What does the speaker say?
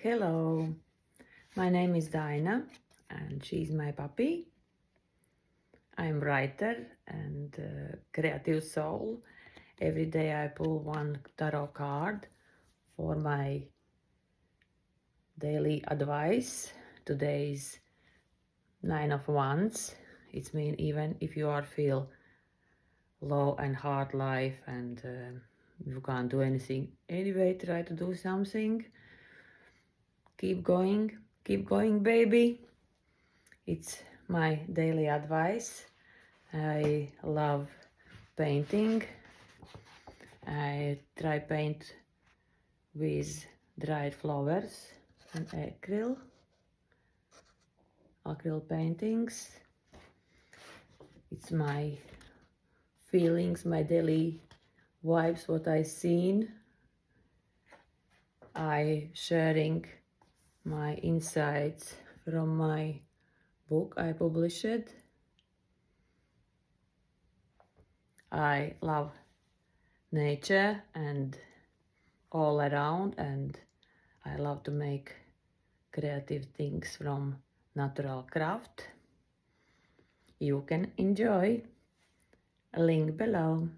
Hello, my name is Dinah and she's my puppy. I'm writer and creative soul. Every day I pull one tarot card for my daily advice. Today's Nine of Wands. It means even if you are feel low and hard life and you can't do anything anyway, try to do something. Keep going, baby. It's my daily advice. I love painting. I try paint with dried flowers and acrylic paintings. It's my feelings, my daily vibes, what I seen. I sharing my insights from my book I published. I love nature and all around, and I love to make creative things from natural craft. You can enjoy. Link below.